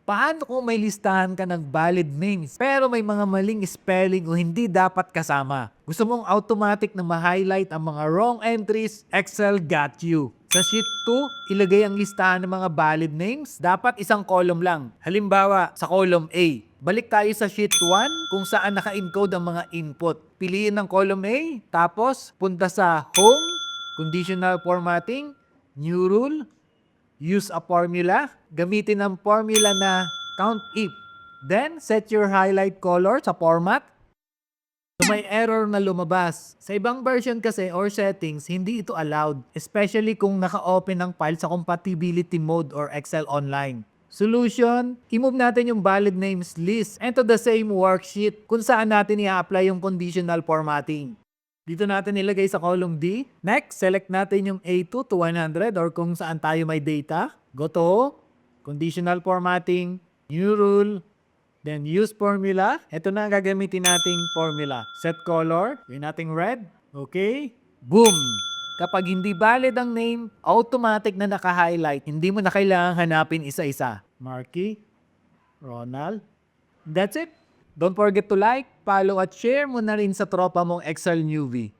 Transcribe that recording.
Paano kung may listahan ka ng valid names pero may mga maling spelling o hindi dapat kasama? Gusto mong automatic na ma-highlight ang mga wrong entries? Excel got you. Sa sheet 2, ilagay ang listahan ng mga valid names. Dapat isang column lang. Halimbawa, sa column A. Balik tayo sa sheet 1 kung saan naka-encode ang mga input. Piliin ang column A, tapos punta sa Home, Conditional Formatting, New Rule, Use a formula. Gamitin ang formula na count if. Then, set your highlight color sa format. So may error na lumabas. Sa ibang version kasi or settings, hindi ito allowed. Especially kung naka-open ang file sa compatibility mode or Excel Online. Solution, i-move natin yung valid names list into the same worksheet kung saan natin i-apply yung conditional formatting. Dito natin ilagay sa column D. Next, select natin yung A2 to 100 or kung saan tayo may data. Go to Conditional Formatting, New Rule, then Use Formula. Ito na ang gagamitin nating formula. Set color, yun nating red. Okay? Boom! Kapag hindi valid ang name, automatic na naka-highlight. Hindi mo na kailangan hanapin isa-isa. Marky, Ronald. That's it. Don't forget to like, follow at share mo na rin sa tropa mong Excel newbie.